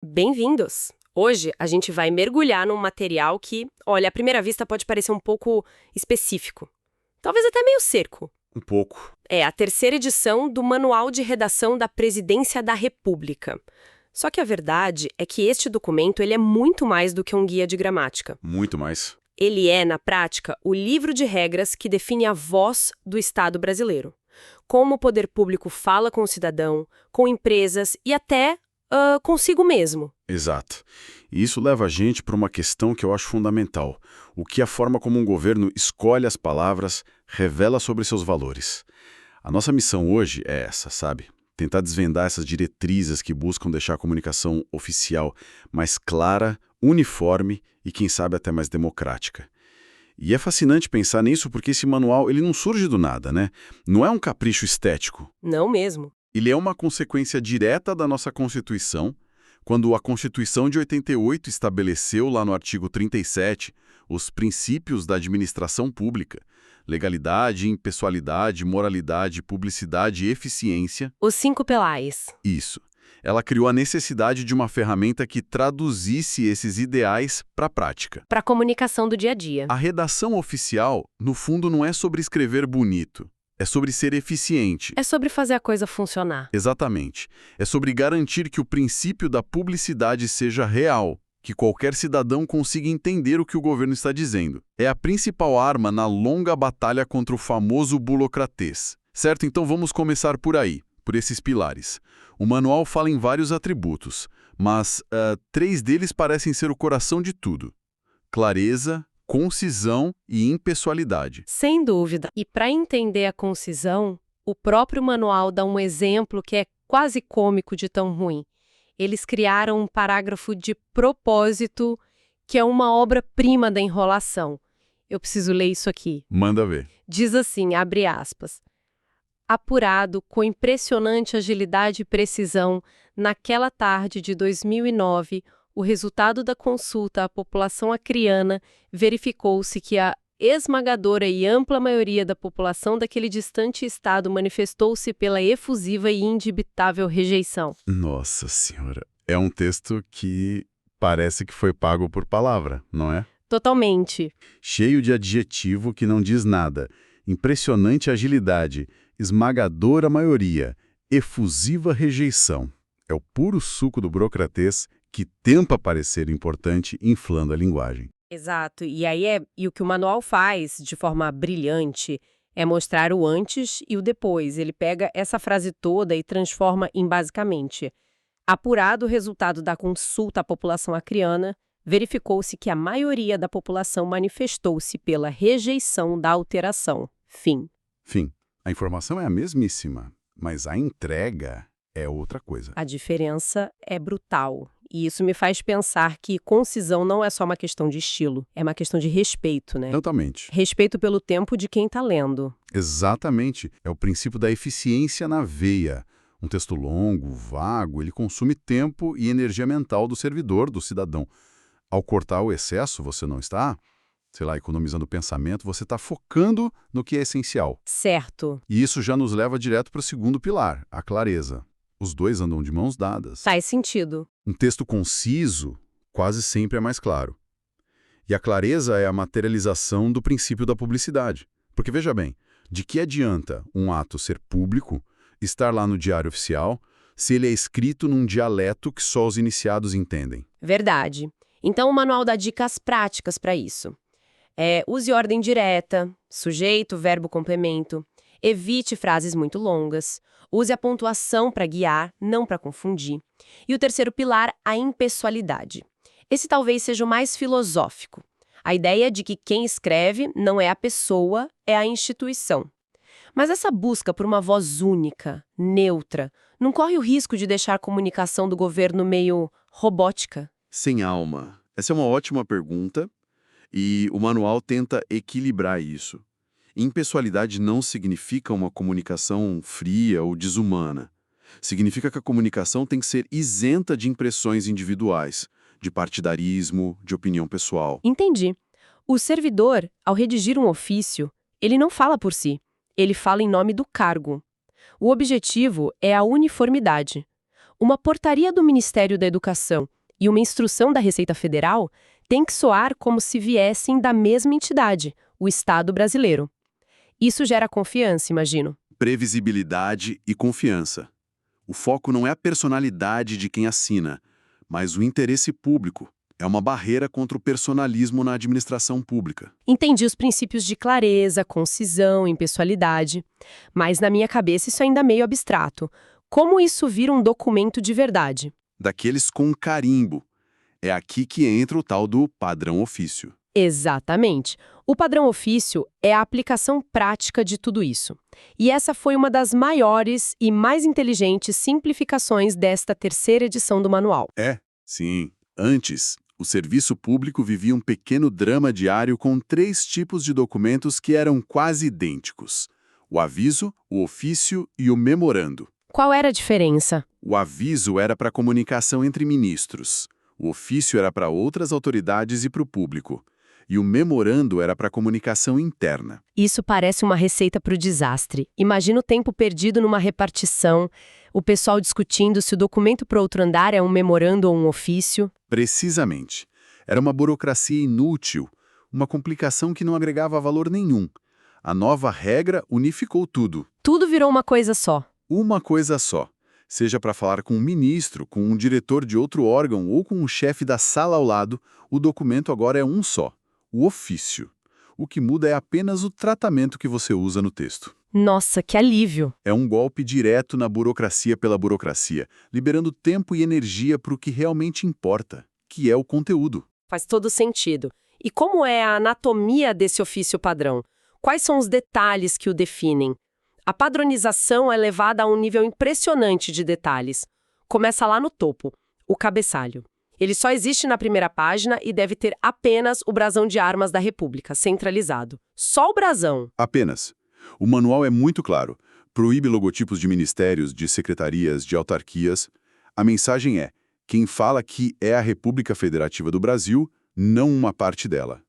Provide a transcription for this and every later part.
Bem-vindos! Hoje a gente vai mergulhar num material que, olha, à primeira vista pode parecer um pouco específico. Talvez até meio seco. Um pouco. É a terceira edição do Manual de Redação da Presidência da República. Só que a verdade é que este documento ele é muito mais do que um guia de gramática. Muito mais. Ele é, na prática, o livro de regras que define a voz do Estado brasileiro. Como o poder público fala com o cidadão, com empresas e até consigo mesmo. Exato. E isso leva a gente para uma questão que eu acho fundamental. O que a forma como um governo escolhe as palavras revela sobre seus valores. A nossa missão hoje é essa, sabe? Tentar desvendar essas diretrizes que buscam deixar a comunicação oficial mais clara, uniforme e, quem sabe, até mais democrática. E é fascinante pensar nisso porque esse manual ele não surge do nada, né? Não é um capricho estético. Não mesmo. Ele é uma consequência direta da nossa Constituição, quando a Constituição de 88 estabeleceu, lá no artigo 37, os princípios da administração pública: legalidade, impessoalidade, moralidade, publicidade e eficiência. Os 5 pilares. Isso. Ela criou a necessidade de uma ferramenta que traduzisse esses ideais para a prática. Para a comunicação do dia a dia. A redação oficial, no fundo, não é sobre escrever bonito. É sobre ser eficiente. É sobre fazer a coisa funcionar. Exatamente. É sobre garantir que o princípio da publicidade seja real, que qualquer cidadão consiga entender o que o governo está dizendo. É a principal arma na longa batalha contra o famoso burocratês. Certo? Então vamos começar por aí, por esses pilares. O manual fala em vários atributos, mas 3 deles parecem ser o coração de tudo: clareza, concisão e impessoalidade. Sem dúvida. E para entender a concisão, o próprio manual dá um exemplo que é quase cômico de tão ruim. Eles criaram um parágrafo de propósito que é uma obra-prima da enrolação. Eu preciso ler isso aqui. Manda ver. Diz assim, abre aspas: apurado com impressionante agilidade e precisão, naquela tarde de 2009, o resultado da consulta à população acreana verificou-se que a esmagadora e ampla maioria da população daquele distante estado manifestou-se pela efusiva e indubitável rejeição. Nossa Senhora, é um texto que parece que foi pago por palavra, não é? Totalmente. Cheio de adjetivo que não diz nada. Impressionante agilidade, esmagadora maioria, efusiva rejeição. É o puro suco do burocratês que tenta parecer importante inflando a linguagem. Exato. E o que o manual faz de forma brilhante é mostrar o antes e o depois. Ele pega essa frase toda e transforma em basicamente: apurado o resultado da consulta à população acreana, verificou-se que a maioria da população manifestou-se pela rejeição da alteração. Fim. Fim. A informação é a mesmíssima, mas a entrega é outra coisa. A diferença é brutal. E isso me faz pensar que concisão não é só uma questão de estilo, é uma questão de respeito, né? Totalmente. Respeito pelo tempo de quem está lendo. Exatamente. É o princípio da eficiência na veia. Um texto longo, vago, ele consome tempo e energia mental do servidor, do cidadão. Ao cortar o excesso, você não está, economizando o pensamento, você está focando no que é essencial. Certo. E isso já nos leva direto para o segundo pilar, a clareza. Os dois andam de mãos dadas. Faz sentido. Um texto conciso quase sempre é mais claro. E a clareza é a materialização do princípio da publicidade. Porque, veja bem, de que adianta um ato ser público, estar lá no diário oficial, se ele é escrito num dialeto que só os iniciados entendem? Verdade. Então o manual dá dicas práticas para isso. Use ordem direta, sujeito, verbo, complemento. Evite frases muito longas. Use a pontuação para guiar, não para confundir. E o terceiro pilar, a impessoalidade. Esse talvez seja o mais filosófico. A ideia de que quem escreve não é a pessoa, é a instituição. Mas essa busca por uma voz única, neutra, não corre o risco de deixar a comunicação do governo meio robótica? Sem alma? Essa é uma ótima pergunta e o manual tenta equilibrar isso. Impessoalidade não significa uma comunicação fria ou desumana. Significa que a comunicação tem que ser isenta de impressões individuais, de partidarismo, de opinião pessoal. Entendi. O servidor, ao redigir um ofício, ele não fala por si, ele fala em nome do cargo. O objetivo é a uniformidade. Uma portaria do Ministério da Educação e uma instrução da Receita Federal têm que soar como se viessem da mesma entidade, o Estado brasileiro. Isso gera confiança, imagino. Previsibilidade e confiança. O foco não é a personalidade de quem assina, mas o interesse público. É uma barreira contra o personalismo na administração pública. Entendi os princípios de clareza, concisão, impessoalidade, mas na minha cabeça isso ainda é meio abstrato. Como isso vira um documento de verdade? Daqueles com carimbo. É aqui que entra o tal do padrão ofício. Exatamente. O padrão ofício é a aplicação prática de tudo isso. E essa foi uma das maiores e mais inteligentes simplificações desta terceira edição do manual. Sim. Antes, o serviço público vivia um pequeno drama diário com 3 tipos de documentos que eram quase idênticos: o aviso, o ofício e o memorando. Qual era a diferença? O aviso era para comunicação entre ministros, o ofício era para outras autoridades e para o público, e o memorando era para comunicação interna. Isso parece uma receita para o desastre. Imagina o tempo perdido numa repartição, o pessoal discutindo se o documento para outro andar é um memorando ou um ofício. Precisamente. Era uma burocracia inútil, uma complicação que não agregava valor nenhum. A nova regra unificou tudo. Tudo virou uma coisa só. Uma coisa só. Seja para falar com um ministro, com um diretor de outro órgão ou com um chefe da sala ao lado, o documento agora é um só: o ofício. O que muda é apenas o tratamento que você usa no texto. Nossa, que alívio! É um golpe direto na burocracia pela burocracia, liberando tempo e energia para o que realmente importa, que é o conteúdo. Faz todo sentido. E como é a anatomia desse ofício padrão? Quais são os detalhes que o definem? A padronização é levada a um nível impressionante de detalhes. Começa lá no topo, o cabeçalho. Ele só existe na primeira página e deve ter apenas o brasão de armas da República, centralizado. Só o brasão. Apenas. O manual é muito claro. Proíbe logotipos de ministérios, de secretarias, de autarquias. A mensagem é: quem fala que é a República Federativa do Brasil, não uma parte dela.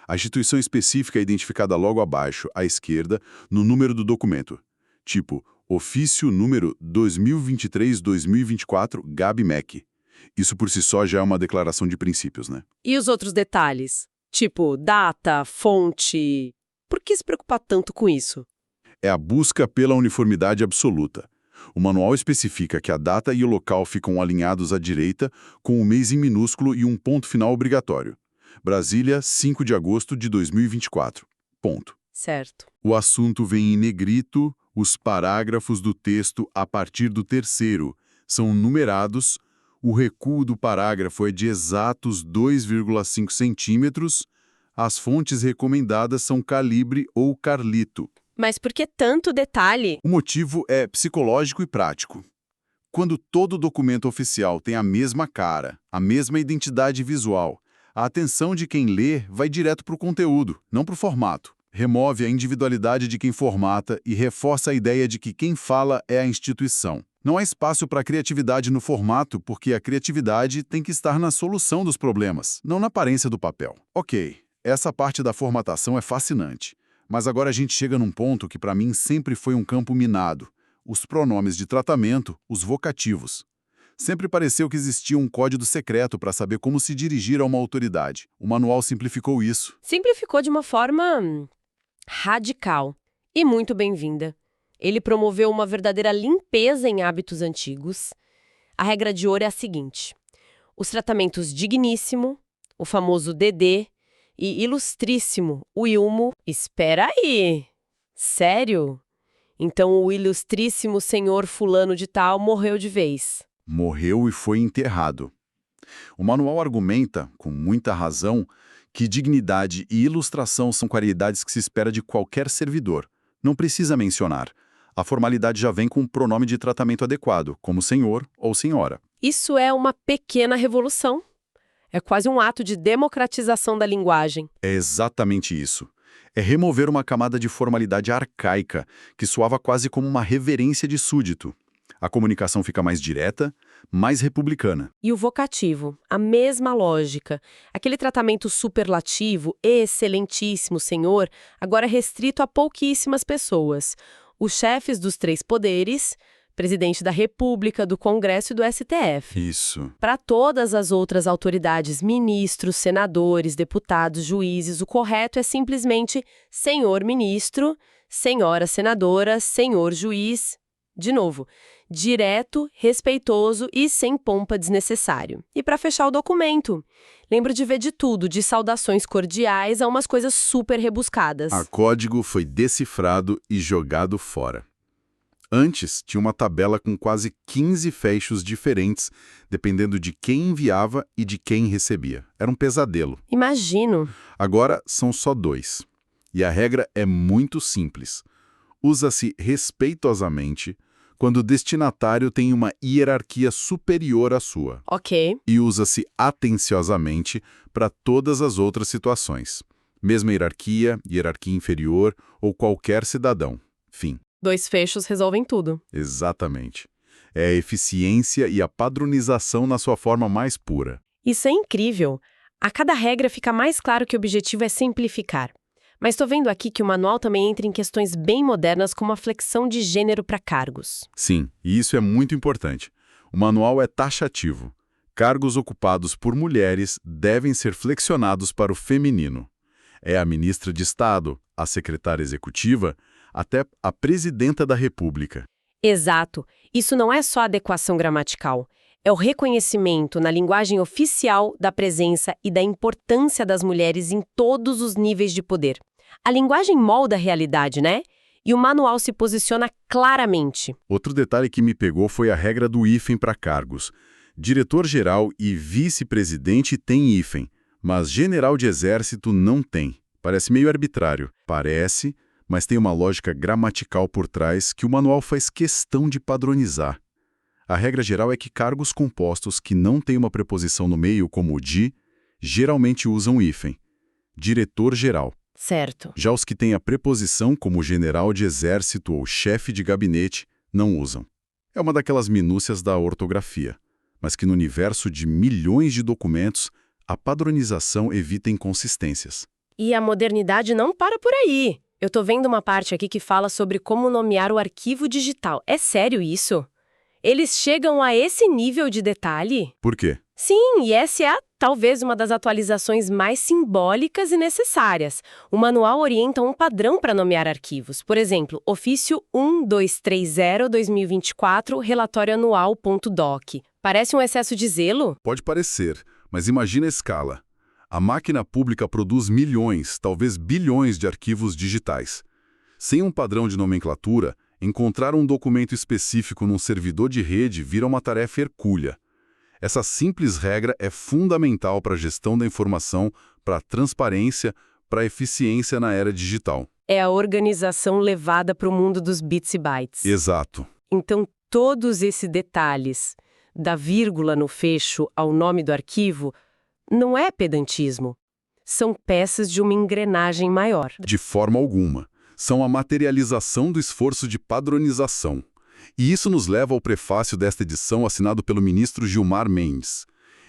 A instituição específica é identificada logo abaixo, à esquerda, no número do documento. Tipo, ofício número 2023-2024, Gabi Mec. Isso por si só já é uma declaração de princípios, né? E os outros detalhes? Tipo, data, fonte... Por que se preocupar tanto com isso? É a busca pela uniformidade absoluta. O manual especifica que a data e o local ficam alinhados à direita, com o mês em minúsculo e um ponto final obrigatório. Brasília, 5 de agosto de 2024. Ponto. Certo. O assunto vem em negrito, os parágrafos do texto a partir do 3º são numerados, o recuo do parágrafo é de exatos 2,5 centímetros, as fontes recomendadas são calibre ou carlito. Mas por que tanto detalhe? O motivo é psicológico e prático. Quando todo documento oficial tem a mesma cara, a mesma identidade visual, a atenção de quem lê vai direto para o conteúdo, não para o formato. Remove a individualidade de quem formata e reforça a ideia de que quem fala é a instituição. Não há espaço para criatividade no formato, porque a criatividade tem que estar na solução dos problemas, não na aparência do papel. Ok, essa parte da formatação é fascinante. Mas agora a gente chega num ponto que para mim sempre foi um campo minado: os pronomes de tratamento, os vocativos. Sempre pareceu que existia um código secreto para saber como se dirigir a uma autoridade. O manual simplificou isso. Simplificou de uma forma radical e muito bem-vinda. Ele promoveu uma verdadeira limpeza em hábitos antigos. A regra de ouro é a seguinte: os tratamentos digníssimo, o famoso DD, e ilustríssimo, o Ilmo. Espera aí! Sério? Então o ilustríssimo senhor fulano de tal morreu de vez. Morreu e foi enterrado. O manual argumenta, com muita razão, que dignidade e ilustração são qualidades que se espera de qualquer servidor. Não precisa mencionar. A formalidade já vem com um pronome de tratamento adequado, como senhor ou senhora. Isso é uma pequena revolução. É quase um ato de democratização da linguagem. É exatamente isso. É remover uma camada de formalidade arcaica, que soava quase como uma reverência de súdito. A comunicação fica mais direta, mais republicana. E o vocativo, a mesma lógica. Aquele tratamento superlativo, excelentíssimo senhor, agora é restrito a pouquíssimas pessoas. Os chefes dos 3 poderes, Presidente da República, do Congresso e do STF. Isso. Para todas as outras autoridades, ministros, senadores, deputados, juízes, o correto é simplesmente senhor ministro, senhora senadora, senhor juiz. De novo, direto, respeitoso e sem pompa desnecessário. E para fechar o documento, lembro de ver de tudo, de saudações cordiais a umas coisas super rebuscadas. O código foi decifrado e jogado fora. Antes, tinha uma tabela com quase 15 fechos diferentes, dependendo de quem enviava e de quem recebia. Era um pesadelo. Imagino. Agora, são só 2. E a regra é muito simples. Usa-se respeitosamente quando o destinatário tem uma hierarquia superior à sua. Ok. E usa-se atenciosamente para todas as outras situações. Mesma hierarquia inferior ou qualquer cidadão. Fim. 2 fechos resolvem tudo. Exatamente. É a eficiência e a padronização na sua forma mais pura. Isso é incrível. A cada regra fica mais claro que o objetivo é simplificar. Mas estou vendo aqui que o manual também entra em questões bem modernas como a flexão de gênero para cargos. Sim, e isso é muito importante. O manual é taxativo. Cargos ocupados por mulheres devem ser flexionados para o feminino. É a ministra de Estado, a secretária executiva, até a presidenta da República. Exato. Isso não é só adequação gramatical. É o reconhecimento na linguagem oficial da presença e da importância das mulheres em todos os níveis de poder. A linguagem molda a realidade, né? E o manual se posiciona claramente. Outro detalhe que me pegou foi a regra do hífen para cargos. Diretor-geral e vice-presidente têm hífen, mas general de exército não tem. Parece meio arbitrário. Parece, mas tem uma lógica gramatical por trás que o manual faz questão de padronizar. A regra geral é que cargos compostos que não têm uma preposição no meio, como o de, geralmente usam hífen. Diretor-geral. Certo. Já os que têm a preposição, como general de exército ou chefe de gabinete, não usam. É uma daquelas minúcias da ortografia, mas que no universo de milhões de documentos, a padronização evita inconsistências. E a modernidade não para por aí. Eu tô vendo uma parte aqui que fala sobre como nomear o arquivo digital. É sério isso? Eles chegam a esse nível de detalhe? Por quê? Sim, e essa é talvez uma das atualizações mais simbólicas e necessárias. O manual orienta um padrão para nomear arquivos. Por exemplo, ofício 1230-2024, relatório anual.doc. Parece um excesso de zelo? Pode parecer, mas imagina a escala. A máquina pública produz milhões, talvez bilhões de arquivos digitais. Sem um padrão de nomenclatura, encontrar um documento específico num servidor de rede vira uma tarefa hercúlea. Essa simples regra é fundamental para a gestão da informação, para a transparência, para a eficiência na era digital. É a organização levada para o mundo dos bits e bytes. Exato. Então, todos esses detalhes, da vírgula no fecho ao nome do arquivo, não é pedantismo. São peças de uma engrenagem maior. De forma alguma. São a materialização do esforço de padronização. E isso nos leva ao prefácio desta edição assinado pelo ministro Gilmar Mendes.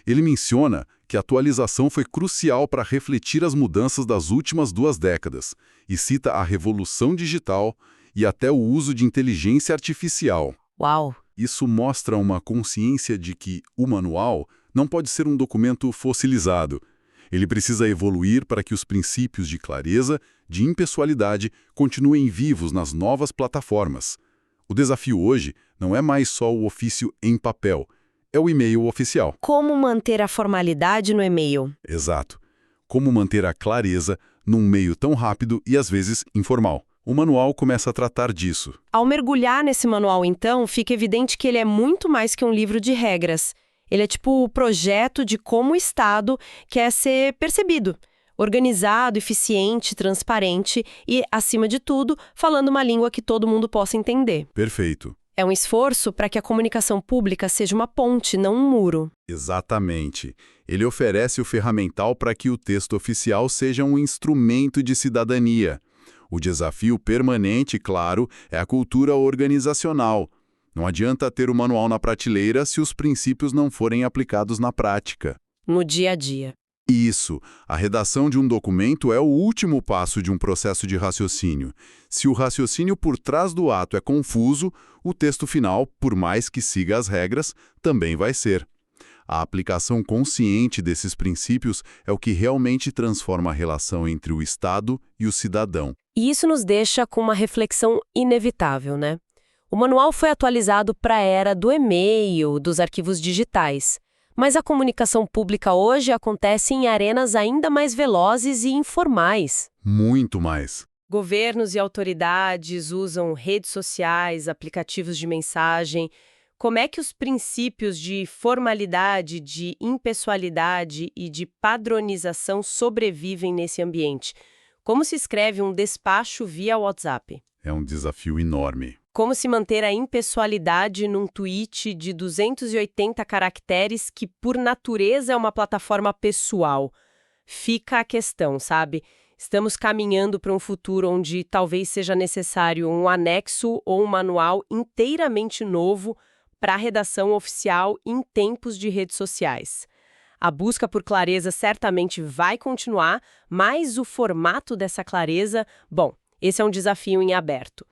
Ele menciona que a atualização foi crucial para refletir as mudanças das últimas 2 décadas e cita a revolução digital e até o uso de inteligência artificial. Uau! Isso mostra uma consciência de que o manual não pode ser um documento fossilizado. Ele precisa evoluir para que os princípios de clareza, de impessoalidade, continuem vivos nas novas plataformas. O desafio hoje não é mais só o ofício em papel, é o e-mail oficial. Como manter a formalidade no e-mail? Exato. Como manter a clareza num meio tão rápido e às vezes informal. O manual começa a tratar disso. Ao mergulhar nesse manual, então, fica evidente que ele é muito mais que um livro de regras. Ele é tipo o projeto de como o Estado quer ser percebido. Organizado, eficiente, transparente e, acima de tudo, falando uma língua que todo mundo possa entender. Perfeito. É um esforço para que a comunicação pública seja uma ponte, não um muro. Exatamente. Ele oferece o ferramental para que o texto oficial seja um instrumento de cidadania. O desafio permanente, claro, é a cultura organizacional. Não adianta ter o manual na prateleira se os princípios não forem aplicados na prática. No dia a dia. Isso. A redação de um documento é o último passo de um processo de raciocínio. Se o raciocínio por trás do ato é confuso, o texto final, por mais que siga as regras, também vai ser. A aplicação consciente desses princípios é o que realmente transforma a relação entre o Estado e o cidadão. E isso nos deixa com uma reflexão inevitável, né? O manual foi atualizado para a era do e-mail, dos arquivos digitais. Mas a comunicação pública hoje acontece em arenas ainda mais velozes e informais. Muito mais. Governos e autoridades usam redes sociais, aplicativos de mensagem. Como é que os princípios de formalidade, de impessoalidade e de padronização sobrevivem nesse ambiente? Como se escreve um despacho via WhatsApp? É um desafio enorme. Como se manter a impessoalidade num tweet de 280 caracteres que, por natureza, é uma plataforma pessoal? Fica a questão, sabe? Estamos caminhando para um futuro onde talvez seja necessário um anexo ou um manual inteiramente novo para a redação oficial em tempos de redes sociais. A busca por clareza certamente vai continuar, mas o formato dessa clareza, bom, esse é um desafio em aberto.